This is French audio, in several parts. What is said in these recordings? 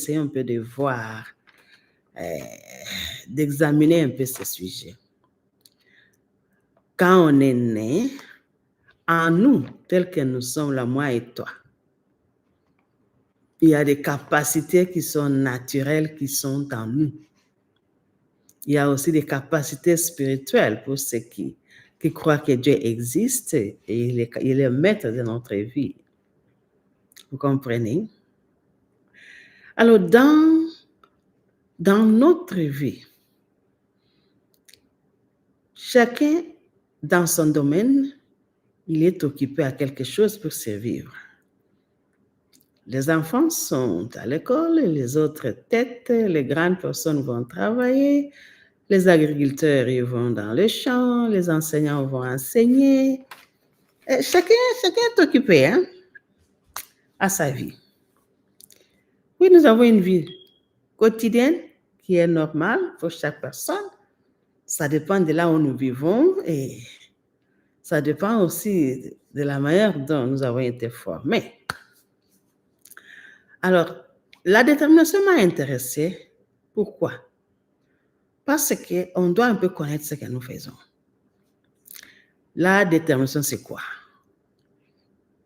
essayer un peu de voir, d'examiner un peu ce sujet. Quand on est né, en nous, tel que nous sommes là, moi et toi, il y a des capacités qui sont naturelles, qui sont en nous. Il y a aussi des capacités spirituelles pour ceux qui croient que Dieu existe et il est maître de notre vie. Vous comprenez? Alors, dans notre vie, chacun dans son domaine, il est occupé à quelque chose pour survivre. Les enfants sont à l'école, les autres têtes, les grandes personnes vont travailler, les agriculteurs ils vont dans les champs, les enseignants vont enseigner. Et chacun est occupé à sa vie. Oui, nous avons une vie quotidienne qui est normale pour chaque personne. Ça dépend de là où nous vivons et ça dépend aussi de la manière dont nous avons été formés. Alors, la détermination m'a intéressée. Pourquoi? Parce qu'on doit un peu connaître ce que nous faisons. La détermination, c'est quoi?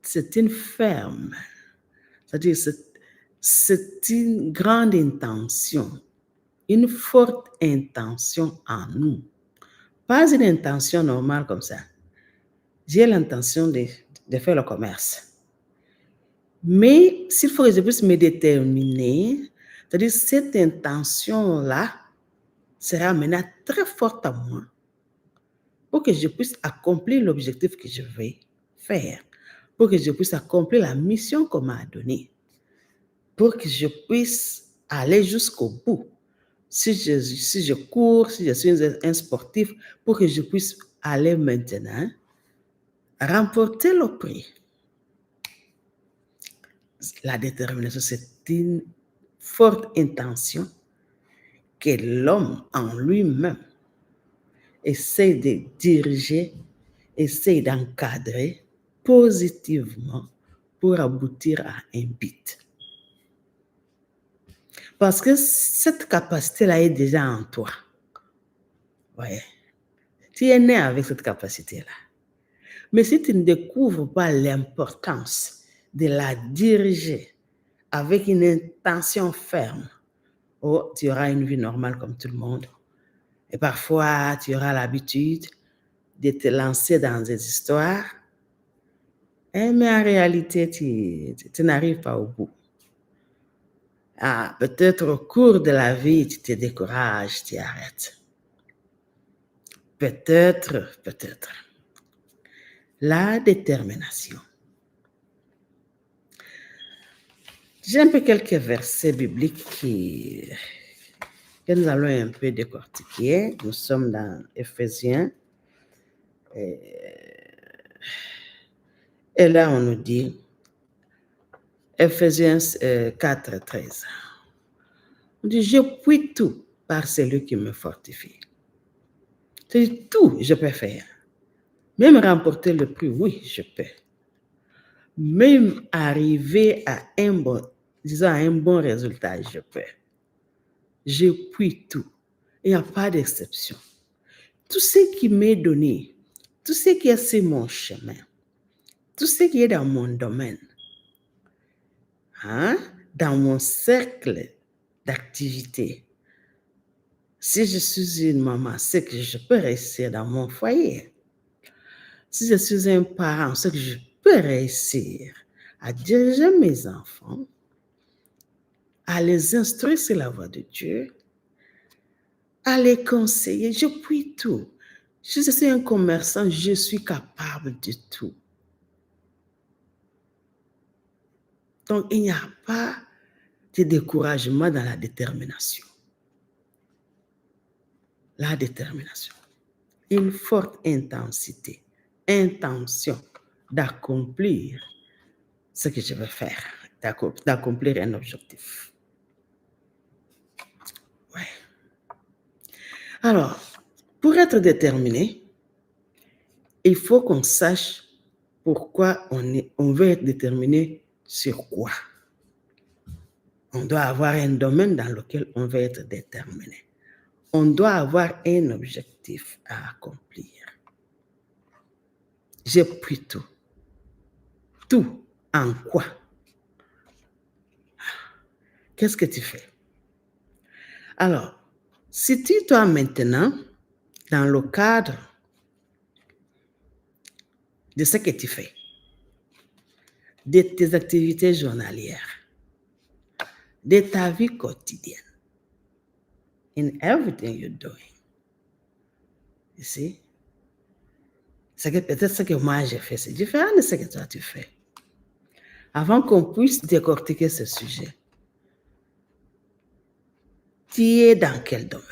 C'est une ferme. C'est-à-dire, c'est une grande intention, une forte intention en nous. Pas une intention normale comme ça. J'ai l'intention de faire le commerce. Mais s'il faut que je puisse me déterminer, c'est-à-dire cette intention-là sera maintenant très forte à moi pour que je puisse accomplir l'objectif que je vais faire, pour que je puisse accomplir la mission qu'on m'a donnée, pour que je puisse aller jusqu'au bout. Si je cours, si je suis un sportif, pour que je puisse aller maintenant remporter le prix. La détermination, c'est une forte intention que l'homme en lui-même essaie de diriger, essaie d'encadrer positivement pour aboutir à un but. Parce que cette capacité-là est déjà en toi. Ouais. Tu es né avec cette capacité-là. Mais si tu ne découvres pas l'importance de la diriger avec une intention ferme, tu auras une vie normale comme tout le monde. Et parfois, tu auras l'habitude de te lancer dans des histoires, mais en réalité, tu n'arrives pas au bout. Peut-être au cours de la vie, tu te décourages, tu arrêtes. Peut-être. La détermination. J'ai un peu quelques versets bibliques que nous allons un peu décortiquer. Nous sommes dans Éphésiens. Et là, on nous dit, Éphésiens 4, 13. On dit, je puis tout par celui qui me fortifie. C'est tout, je peux faire. Même remporter le prix, oui, je peux. Même arriver à un bon résultat, je peux. Je puis tout. Il n'y a pas d'exception. Tout ce qui m'est donné, tout ce qui est sur mon chemin, tout ce qui est dans mon domaine, dans mon cercle d'activité. Si je suis une maman, c'est que je peux réussir dans mon foyer. Si je suis un parent, c'est que je peux réussir à diriger mes enfants, à les instruire sur la voie de Dieu, à les conseiller. Je puis tout. Si je suis un commerçant, je suis capable de tout. Donc, il n'y a pas de découragement dans la détermination. La détermination. Une forte intention d'accomplir ce que je veux faire, d'accomplir un objectif. Ouais. Alors, pour être déterminé, il faut qu'on sache pourquoi on veut être déterminé sur quoi. On doit avoir un domaine dans lequel on va être déterminé. On doit avoir un objectif à accomplir. J'ai pris tout. Tout en quoi? Qu'est-ce que tu fais? Alors, si tu toi maintenant, dans le cadre de ce que tu fais, de tes activités journalières, de ta vie quotidienne, in everything you're doing, you see, c'est que peut-être ce que moi j'ai fait, c'est différent de ce que toi tu fais. Avant qu'on puisse décortiquer ce sujet, tu es dans quel domaine?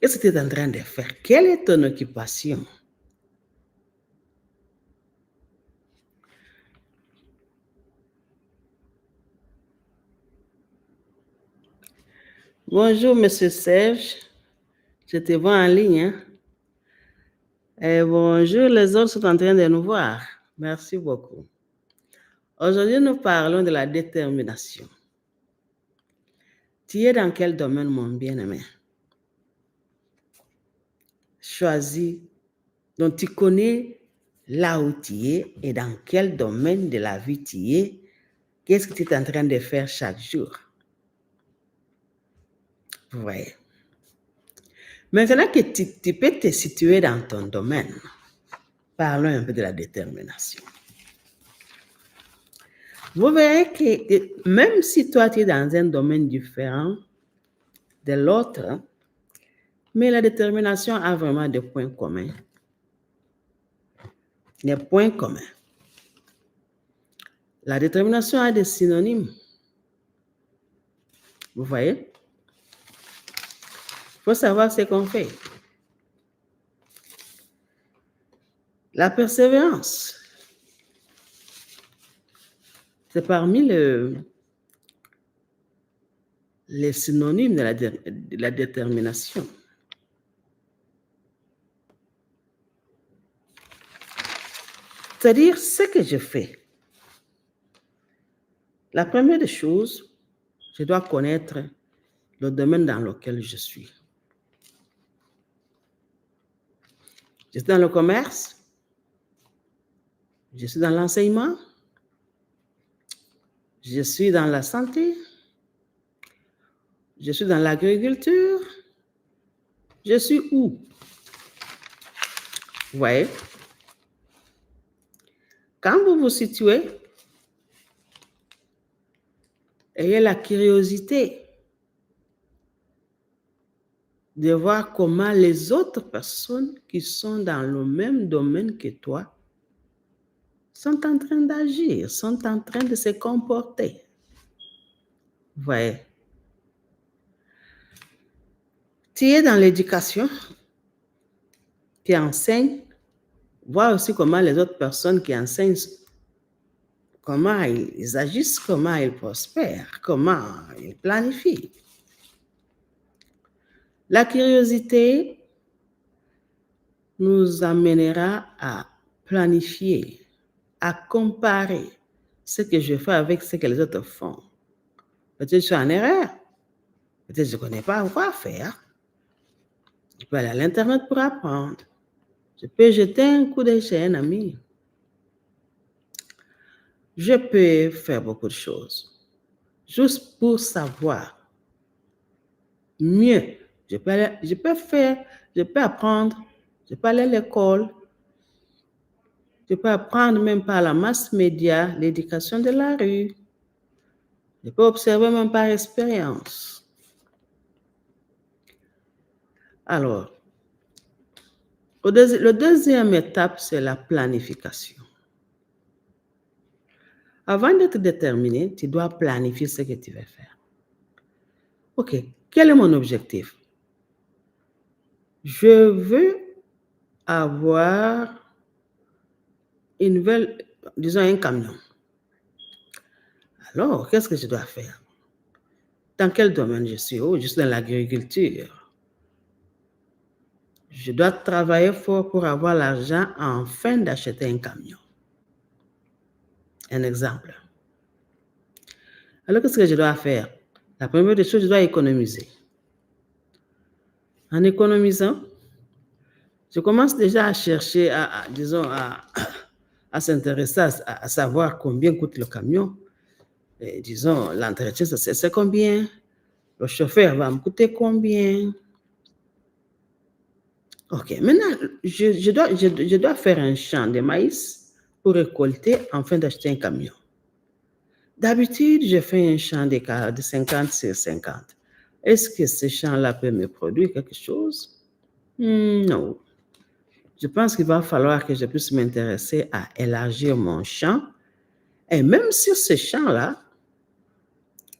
Qu'est-ce que tu es en train de faire? Quelle est ton occupation? Bonjour, Monsieur Serge. Je te vois en ligne. Hein? Et bonjour, les autres sont en train de nous voir. Merci beaucoup. Aujourd'hui, nous parlons de la détermination. Tu es dans quel domaine, mon bien-aimé? Choisis. Donc, tu connais là où tu es et dans quel domaine de la vie tu es. Qu'est-ce que tu es en train de faire chaque jour? Vous voyez. Maintenant que tu peux te situer dans ton domaine, parlons un peu de la détermination. Vous verrez que même si toi tu es dans un domaine différent de l'autre, mais la détermination a vraiment des points communs. Des points communs. La détermination a des synonymes. Vous voyez? Il faut savoir ce qu'on fait. La persévérance, c'est parmi les synonymes de la détermination. C'est-à-dire ce que je fais. La première des choses, je dois connaître le domaine dans lequel je suis. Je suis dans le commerce, je suis dans l'enseignement, je suis dans la santé, je suis dans l'agriculture, je suis où? Vous voyez? Quand vous vous situez, ayez la curiosité de voir comment les autres personnes qui sont dans le même domaine que toi sont en train d'agir, sont en train de se comporter. Vous voyez? Tu es dans l'éducation, tu enseignes, vois aussi comment les autres personnes qui enseignent, comment ils agissent, comment ils prospèrent, comment ils planifient. La curiosité nous amènera à planifier, à comparer ce que je fais avec ce que les autres font. Peut-être je suis en erreur, peut-être je ne connais pas quoi faire. Je peux aller à l'Internet pour apprendre. Je peux jeter un coup d'œil chez un ami. Je peux faire beaucoup de choses, juste pour savoir mieux. Je peux apprendre, je peux aller à l'école, je peux apprendre même par la mass média, l'éducation de la rue. Je peux observer même par expérience. Alors, la deuxième étape, c'est la planification. Avant d'être déterminé, tu dois planifier ce que tu veux faire. OK, quel est mon objectif? Je veux avoir disons un camion. Alors, qu'est-ce que je dois faire? Dans quel domaine je suis? Oh, je suis dans l'agriculture. Je dois travailler fort pour avoir l'argent afin d'acheter un camion. Un exemple. Alors, qu'est-ce que je dois faire? La première des choses, je dois économiser. En économisant, je commence déjà à chercher, à s'intéresser à savoir combien coûte le camion. Et disons, l'entretien, c'est combien? Le chauffeur va me coûter combien? OK, maintenant, je dois faire un champ de maïs pour récolter afin d'acheter un camion. D'habitude, je fais un champ de 50 sur 50. Est-ce que ce champ-là peut me produire quelque chose? Non. Je pense qu'il va falloir que je puisse m'intéresser à élargir mon champ. Et même sur ce champ-là,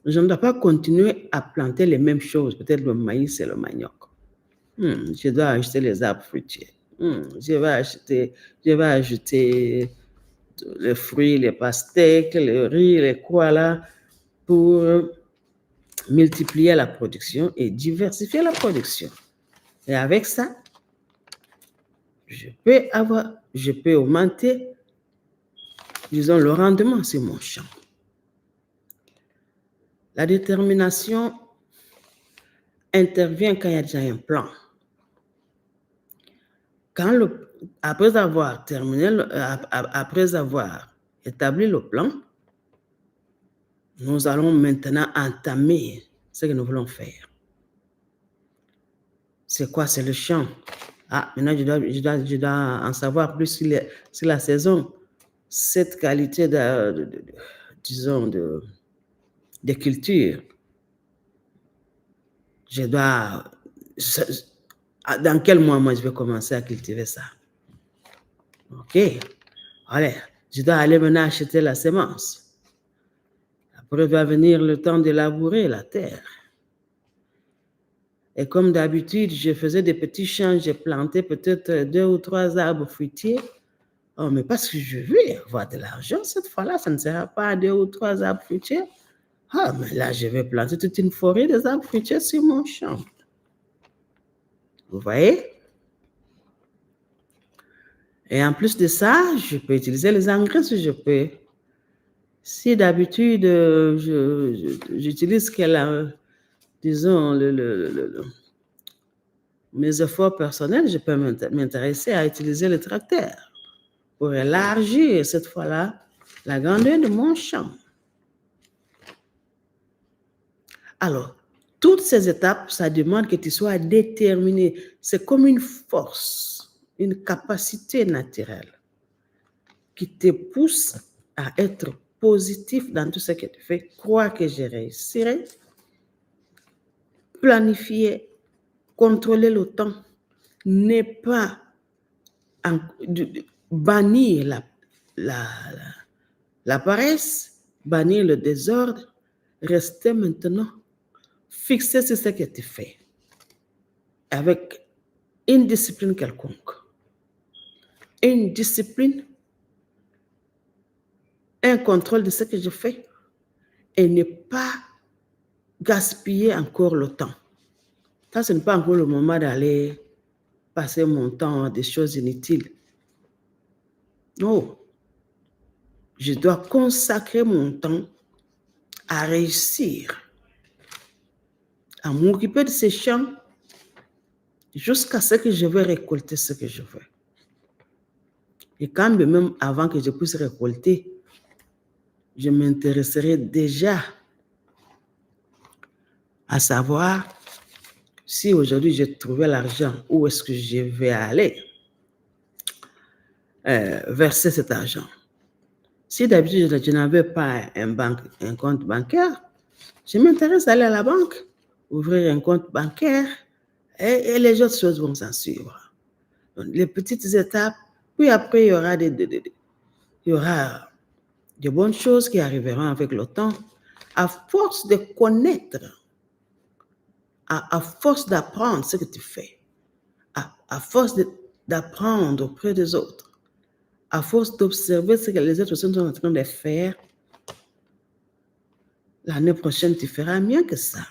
je ne dois pas continuer à planter les mêmes choses, peut-être le maïs et le manioc. Je dois acheter les arbres fruitiers. Je vais ajouter les fruits, les pastèques, le riz, les quoi là, pour multiplier la production et diversifier la production. Et avec ça, je peux augmenter, disons, le rendement sur mon champ. La détermination intervient quand il y a déjà un plan. Après avoir établi le plan, nous allons maintenant entamer ce que nous voulons faire. C'est quoi? C'est le champ. Maintenant, je dois en savoir plus sur la saison. Cette qualité de culture. Dans quel mois, moi, je vais commencer à cultiver ça? OK. Allez, je dois aller maintenant acheter la semence. Après va venir le temps de labourer la terre. Et comme d'habitude, je faisais des petits champs, j'ai planté peut-être 2 ou 3 arbres fruitiers. Oh, mais parce que je veux avoir de l'argent, cette fois-là, ça ne sera pas 2 ou 3 arbres fruitiers. Mais là, je vais planter toute une forêt des arbres fruitiers sur mon champ. Vous voyez? Et en plus de ça, je peux utiliser les engrais si je peux. Si d'habitude, j'utilise disons, mes efforts personnels, je peux m'intéresser à utiliser le tracteur pour élargir cette fois-là la grandeur de mon champ. Alors, toutes ces étapes, ça demande que tu sois déterminé. C'est comme une force, une capacité naturelle qui te pousse à être positif dans tout ce que tu fais. Croire que je réussirai. Planifier, contrôler le temps, ne pas bannir la paresse, bannir le désordre, rester maintenant fixé sur ce que tu fais avec une discipline quelconque. Une discipline, un contrôle de ce que je fais et ne pas gaspiller encore le temps. Ça, ce n'est pas encore le moment d'aller passer mon temps à des choses inutiles. Non. Je dois consacrer mon temps à réussir, à m'occuper de ces champs jusqu'à ce que je vais récolter ce que je veux. Et quand même avant que je puisse récolter, je m'intéresserai déjà à savoir si aujourd'hui j'ai trouvé l'argent, où est-ce que je vais aller verser cet argent. Si d'habitude je n'avais pas un compte bancaire, je m'intéresse à aller à la banque, ouvrir un compte bancaire et les autres choses vont s'en suivre. Donc, les petites étapes, puis après il y aura de bonnes choses qui arriveront avec le temps. À force de connaître, à force d'apprendre ce que tu fais, à force d'apprendre auprès des autres, à force d'observer ce que les autres sont en train de faire, l'année prochaine, tu feras mieux que ça.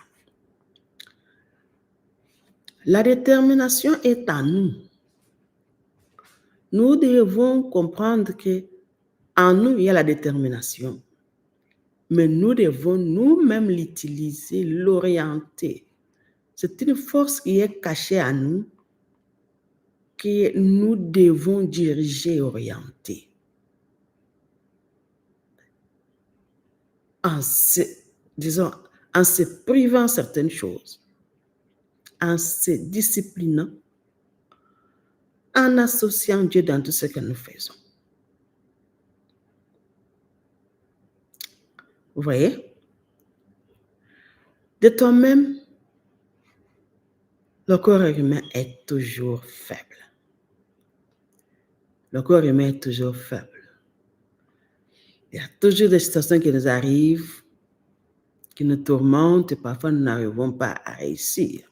La détermination est en nous. Nous devons comprendre que en nous, il y a la détermination. Mais nous devons nous-mêmes l'utiliser, l'orienter. C'est une force qui est cachée à nous, que nous devons diriger et orienter. En se privant certaines choses, en se disciplinant, en associant Dieu dans tout ce que nous faisons. Vous voyez? De toi-même, le corps humain est toujours faible. Le corps humain est toujours faible. Il y a toujours des situations qui nous arrivent, qui nous tourmentent et parfois nous n'arrivons pas à réussir.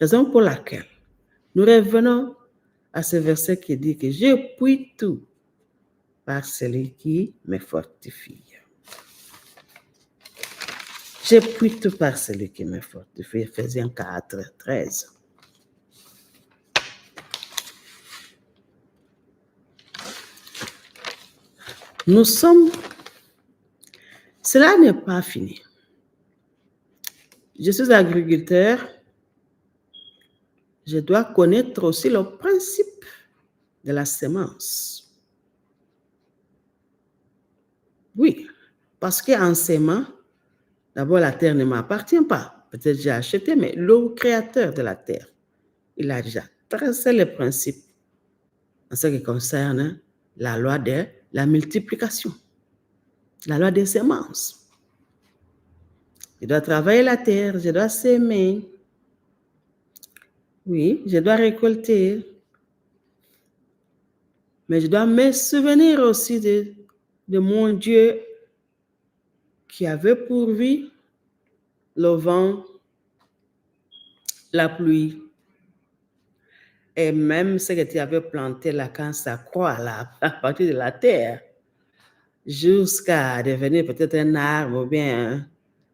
Raison pour laquelle nous revenons à ce verset qui dit que je puis tout par celui qui me fortifie. Je puis tout par celui qui me fortifie. Ephésiens 4, 13. Nous sommes... Cela n'est pas fini. Je suis agriculteur. Je dois connaître aussi le principe de la semence. Oui, parce qu'en sémant, d'abord la terre ne m'appartient pas. Peut-être j'ai acheté, mais le créateur de la terre, il a déjà tracé les principes en ce qui concerne la loi de la multiplication, la loi des semences. Je dois travailler la terre, je dois s'aimer. Oui, je dois récolter. Mais je dois me souvenir aussi de mon Dieu qui avait pourvu le vent, la pluie, et même ce que tu avais planté là, quand ça croît là, à partir de la terre, jusqu'à devenir peut-être un arbre ou bien,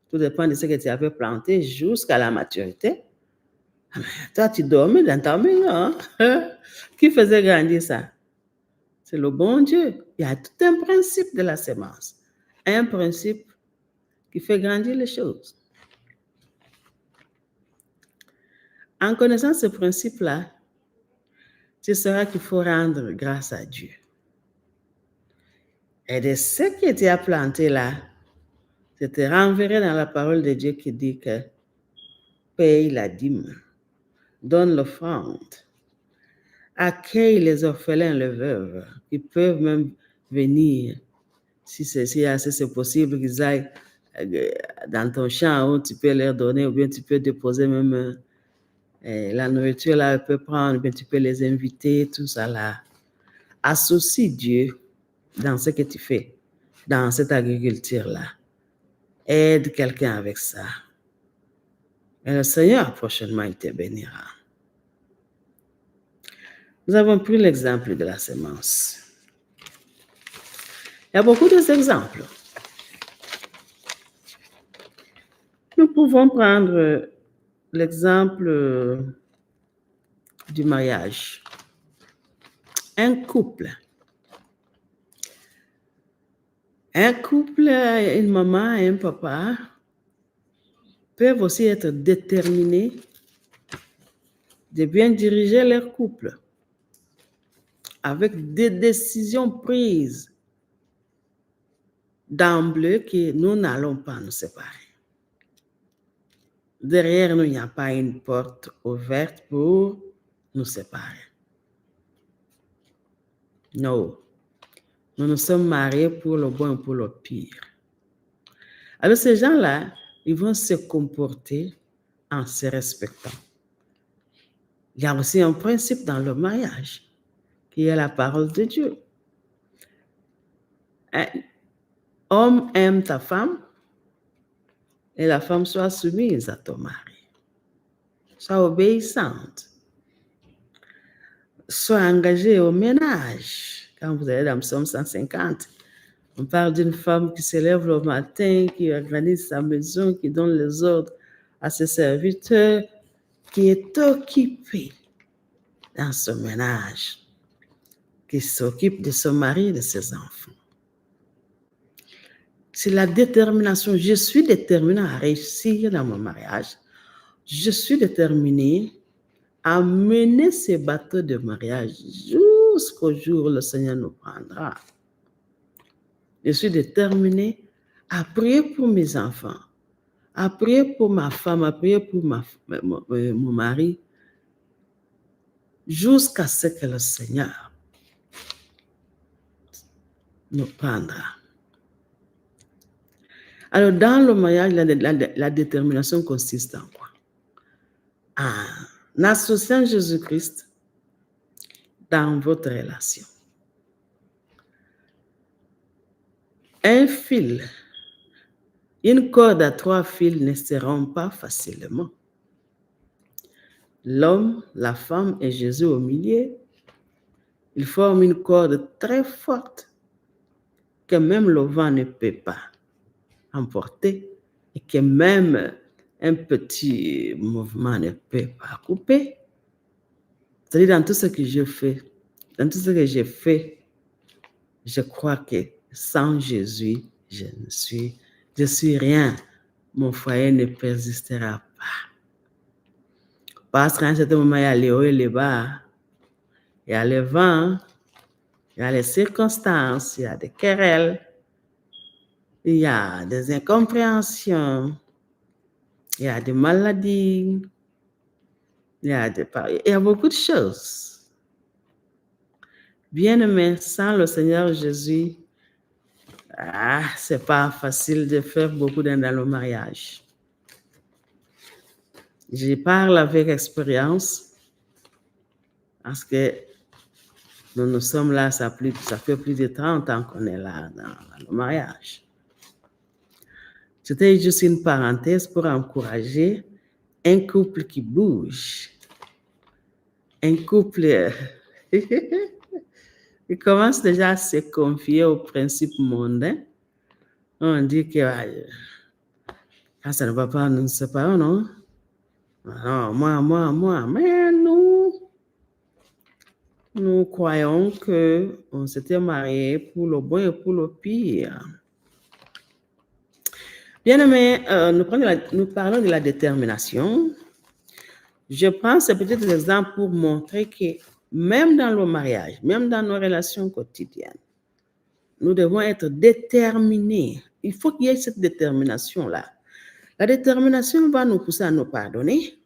tout dépend de ce que tu avais planté, jusqu'à la maturité. Toi, tu dormais dans ta maison. Qui faisait grandir ça? C'est le bon Dieu. Il y a tout un principe de la semence. Un principe qui fait grandir les choses. En connaissant ce principe-là, tu sauras qu'il faut rendre grâce à Dieu. Et de ce que tu as planté là, je te renverrai dans la parole de Dieu qui dit que paye la dîme, donne l'offrande, accueille les orphelins, les veuves, qui peuvent même venir, si c'est possible, qu'ils aillent dans ton champ où tu peux leur donner, ou bien tu peux déposer même la nourriture là, tu peux prendre, bien tu peux les inviter, tout ça là. Associe Dieu dans ce que tu fais, dans cette agriculture-là. Aide quelqu'un avec ça. Et le Seigneur, prochainement, il te bénira. Nous avons pris l'exemple de la semence. Il y a beaucoup d'exemples. Nous pouvons prendre l'exemple du mariage. Un couple, une maman et un papa peuvent aussi être déterminés de bien diriger leur couple avec des décisions prises d'emblée que nous n'allons pas nous séparer. Derrière nous, il n'y a pas une porte ouverte pour nous séparer. Non. Nous nous sommes mariés pour le bon et pour le pire. Alors ces gens-là, ils vont se comporter en se respectant. Il y a aussi un principe dans le mariage, qui est la parole de Dieu. Un homme aime ta femme et la femme soit soumise à ton mari. Sois obéissante. Sois engagée au ménage. Quand vous allez dans Psaume 150, on parle d'une femme qui se lève le matin, qui organise sa maison, qui donne les ordres à ses serviteurs, qui est occupé dans ce ménage, qui s'occupe de son mari et de ses enfants. C'est la détermination. Je suis déterminée à réussir dans mon mariage. Je suis déterminée à mener ce bateau de mariage jusqu'au jour où le Seigneur nous prendra. Je suis déterminée à prier pour mes enfants, à prier pour ma femme, à prier pour mon mari, jusqu'à ce que le Seigneur nous prendra. Alors, dans le mariage, la détermination consiste en quoi? En associant Jésus-Christ dans votre relation. Un fil, une corde à 3 fils ne se rompt pas facilement. L'homme, la femme et Jésus au milieu, ils forment une corde très forte que même le vent ne peut pas emporter et que même un petit mouvement ne peut pas couper. C'est-à-dire dans tout ce que je fais, je crois que sans Jésus, je suis rien. Mon foyer ne persistera pas. Parce qu'à un certain moment, il y a les hauts et les bas, il y a le vent, il y a les circonstances, il y a des querelles, il y a des incompréhensions, il y a des maladies, il y a beaucoup de choses. Bien-aimé, sans le Seigneur Jésus, c'est pas facile de faire beaucoup dans le mariage. Je parle avec expérience parce que nous sommes là, ça fait plus de 30 ans qu'on est là dans le mariage. C'était juste une parenthèse pour encourager un couple qui bouge. Un couple qui commence déjà à se confier aux principes mondains. On dit que quand ça ne va pas, nous ne séparons, non? Non, moi. Mais nous croyons qu'on s'était mariés pour le bon et pour le pire. Bien aimé, nous parlons de la détermination. Je prends ce petit exemple pour montrer que même dans le mariage, même dans nos relations quotidiennes, nous devons être déterminés. Il faut qu'il y ait cette détermination-là. La détermination va nous pousser à nous pardonner.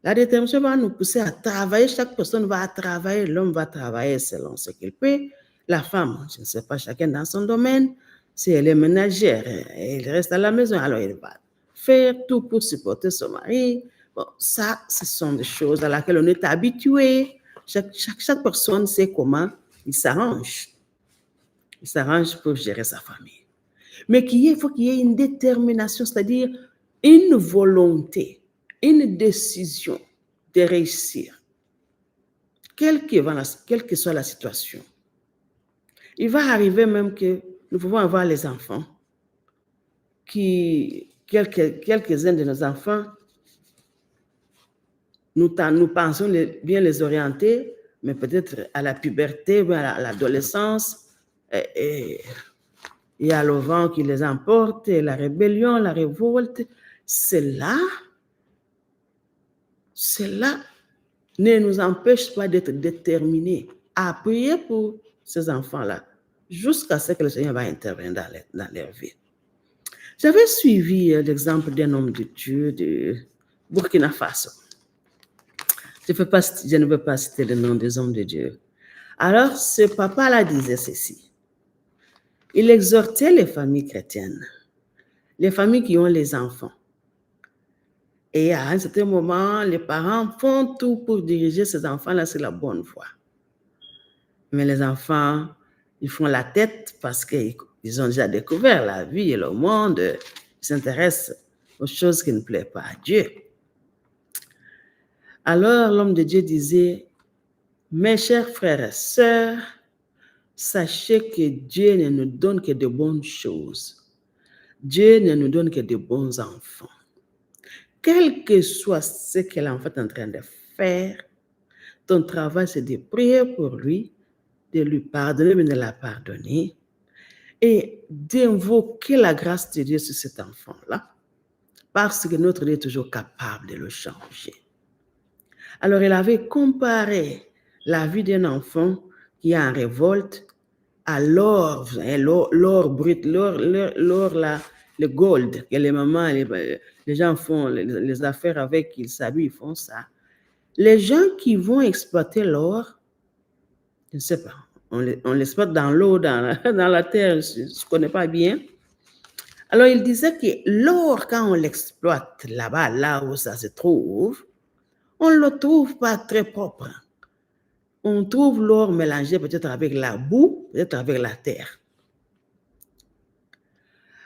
La détermination va nous pousser à travailler. Chaque personne va travailler. L'homme va travailler selon ce qu'il peut. La femme, je ne sais pas, chacun dans son domaine. Si elle est ménagère, elle reste à la maison, alors elle va faire tout pour supporter son mari. Bon, ça, ce sont des choses à laquelle on est habitué. Chaque personne sait comment il s'arrange. Il s'arrange pour gérer sa famille. Mais il faut qu'il y ait une détermination, c'est-à-dire une volonté, une décision de réussir, quelle que soit la situation. Il va arriver même que nous pouvons avoir les enfants, quelques-uns de nos enfants, nous pensons bien les orienter, mais peut-être à la puberté, ou à l'adolescence, et il y a le vent qui les emporte, la rébellion, la révolte. Cela ne nous empêche pas d'être déterminés à prier pour ces enfants-là, jusqu'à ce que le Seigneur va intervenir dans leur vie. J'avais suivi l'exemple d'un homme de Dieu de Burkina Faso. Je ne veux pas citer le nom des hommes de Dieu. Alors, ce papa-là disait ceci. Il exhortait les familles chrétiennes, les familles qui ont les enfants. Et à un certain moment, les parents font tout pour diriger ces enfants-là sur la bonne voie. Mais les enfants, ils font la tête parce qu'ils ont déjà découvert la vie et le monde. Ils s'intéressent aux choses qui ne plaisent pas à Dieu. Alors, l'homme de Dieu disait, mes chers frères et sœurs, sachez que Dieu ne nous donne que de bonnes choses. Dieu ne nous donne que de bons enfants. quel que soit ce que l'enfant est en train de faire, ton travail, c'est de prier pour lui, de lui pardonner, mais de la pardonner, et d'invoquer la grâce de Dieu sur cet enfant-là, parce que notre Dieu est toujours capable de le changer. Alors, il avait comparé la vie d'un enfant qui est en révolte à l'or, l'or brut, l'or là, le gold, que les mamans, les gens font les affaires avec, ils s'habillent, ils font ça. Les gens qui vont exploiter l'or, je ne sais pas, on l'exploite dans l'eau, dans la terre, je ne connais pas bien. Alors, il disait que l'or, quand on l'exploite là-bas, là où ça se trouve, on ne le trouve pas très propre. On trouve l'or mélangé peut-être avec la boue, peut-être avec la terre.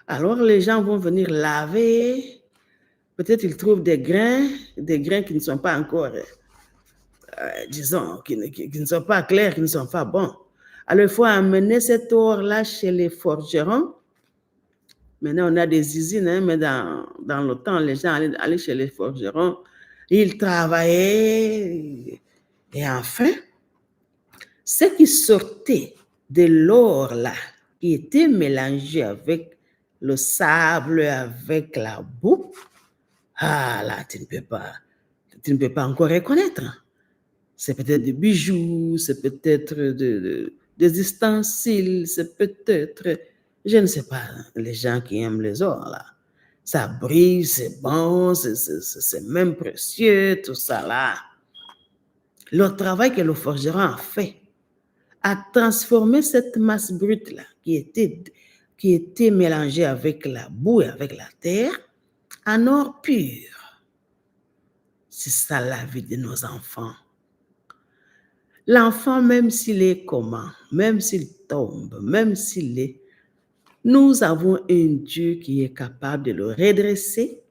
Alors, les gens vont venir laver. Peut-être ils trouvent des grains qui ne sont pas encore, disons, qui ne sont pas clairs, qui ne sont pas bons. Alors, il faut amener cet or-là chez les forgerons. Maintenant, on a des usines, hein, mais dans le temps, les gens allaient chez les forgerons. Ils travaillaient. Et enfin, ce qui sortait de l'or-là, qui était mélangé avec le sable, avec la boue, ah là, tu ne peux pas encore reconnaître. C'est peut-être des bijoux, c'est peut-être des ustensiles, c'est peut-être, je ne sais pas, les gens qui aiment les ors, là. Ça brille, c'est bon, c'est même précieux, tout ça, là. Le travail que le forgeron a fait a transformé cette masse brute-là, qui était mélangée avec la boue et avec la terre, en or pur. C'est ça la vie de nos enfants. L'enfant, même s'il est comment, même s'il tombe, même s'il est... Nous avons un Dieu qui est capable de le redresser,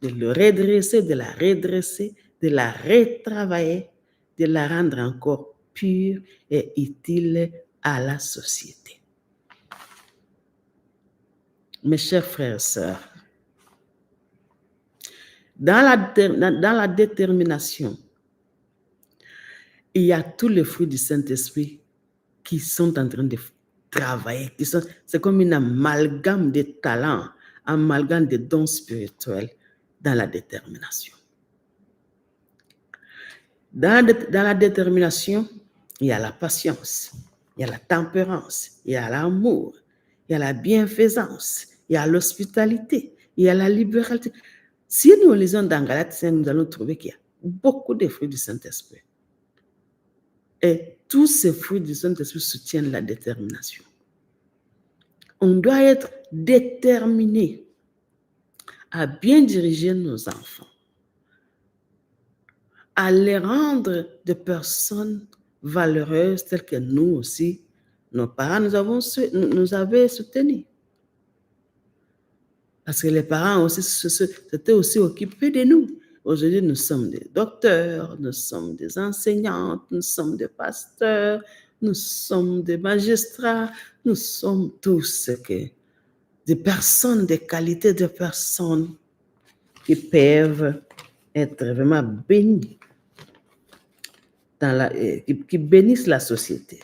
de la redresser, de la retravailler, de la rendre encore pure et utile à la société. Mes chers frères et sœurs, dans la détermination, il y a tous les fruits du Saint-Esprit qui sont en train de travailler. C'est comme une amalgame de talents, amalgame de dons spirituels dans la détermination. Dans la détermination, il y a la patience, il y a la tempérance, il y a l'amour, il y a la bienfaisance, il y a l'hospitalité, il y a la libéralité. Si nous lisons dans Galates 5, nous allons trouver qu'il y a beaucoup de fruits du Saint-Esprit. Et tous ces fruits du Saint-Esprit soutiennent la détermination. On doit être déterminé à bien diriger nos enfants, à les rendre des personnes valeureuses telles que nous aussi, nos parents nous avaient soutenus. Parce que les parents aussi s'étaient aussi occupés de nous. Aujourd'hui, nous sommes des docteurs, nous sommes des enseignantes, nous sommes des pasteurs, nous sommes des magistrats, nous sommes tous des personnes, des qualités de personnes qui peuvent être vraiment bénies, qui bénissent la société.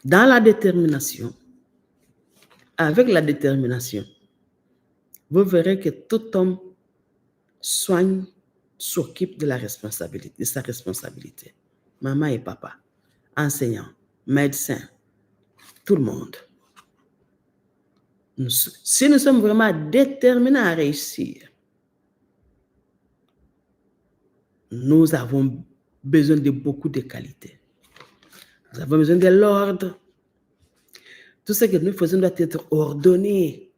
Dans la détermination, avec la détermination, vous verrez que tout homme s'occupe de sa responsabilité. Maman et papa, enseignants, médecins, tout le monde. Si nous sommes vraiment déterminés à réussir, nous avons besoin de beaucoup de qualités. Nous avons besoin de l'ordre. Tout ce que nous faisons doit être ordonné,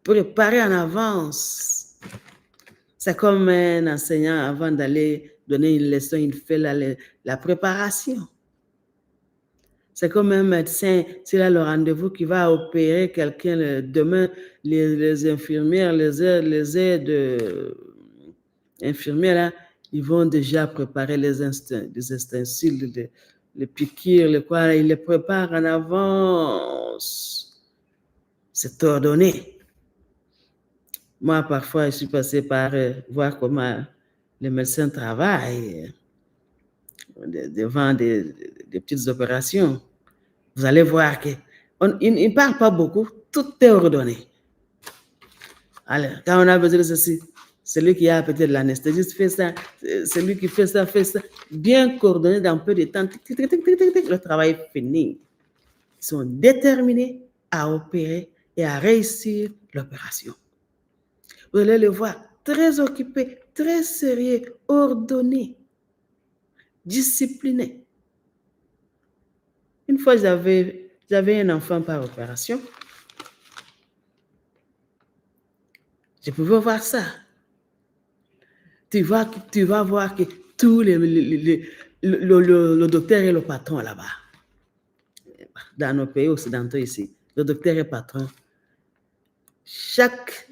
préparé en avance. C'est comme un enseignant, avant d'aller donner une leçon, il fait la préparation. C'est comme un médecin, s'il a le rendez-vous qui va opérer quelqu'un demain, les infirmières, les aides infirmières, là, ils vont déjà préparer les ustensiles, les piqûres, ils les préparent en avance. c'est ordonné. Moi, parfois, je suis passée par voir comment les médecins travaillent devant des petites opérations. Vous allez voir qu'ils ne parlent pas beaucoup, tout est ordonné. Alors, quand on a besoin de ceci, celui qui a peut-être l'anesthésiste fait ça, celui qui fait ça, bien coordonné dans peu de temps, le travail est fini. Ils sont déterminés à opérer et à réussir l'opération. Vous allez le voir très occupé, très sérieux, ordonné, discipliné. Une fois, j'avais un enfant par opération. Je pouvais voir ça. Tu vas voir que tous le docteur est le patron là-bas. Dans nos pays occidentaux ici, le docteur est patron. Chaque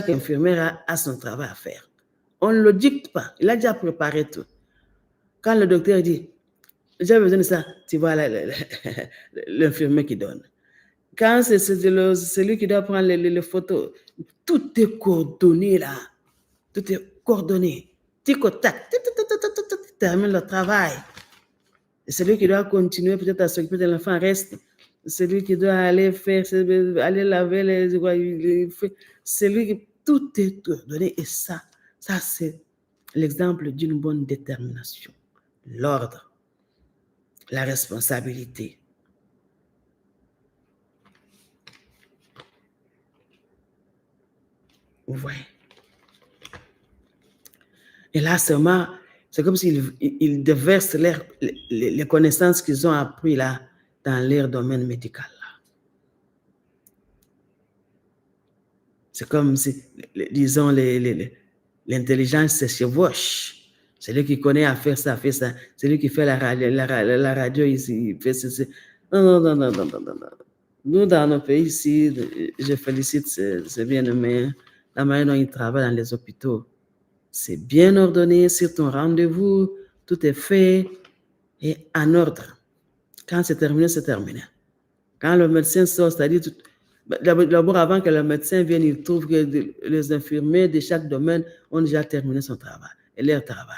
infirmière a son travail à faire. On ne le dicte pas. Il a déjà préparé tout. Quand le docteur dit, j'ai besoin de ça, tu vois l'infirmier qui donne. Quand c'est celui qui doit prendre les photos, tout est coordonné là. Tout est coordonné. Tic au tac, termine le travail. Et celui qui doit continuer peut-être à s'occuper de l'enfant reste. Celui qui doit aller laver les celui qui tout est coordonné. Et ça c'est l'exemple d'une bonne détermination. L'ordre, la responsabilité. Vous voyez? Et là seulement, c'est comme s'ils déversent les connaissances qu'ils ont apprises là dans leur domaine médical. C'est comme si, disons, l'intelligence se chevauche. Celui qui connaît à faire ça, fait ça. Celui qui fait la radio ici, fait ceci. Non. Nous, dans nos pays ici, je félicite ces bien-aimés, la manière dont ils travaillent dans les hôpitaux. C'est bien ordonné, sur ton rendez-vous, tout est fait et en ordre. Quand c'est terminé, c'est terminé. Quand le médecin sort, c'est-à-dire, d'abord avant que le médecin vienne, il trouve que les infirmiers de chaque domaine ont déjà terminé son travail et leur travail.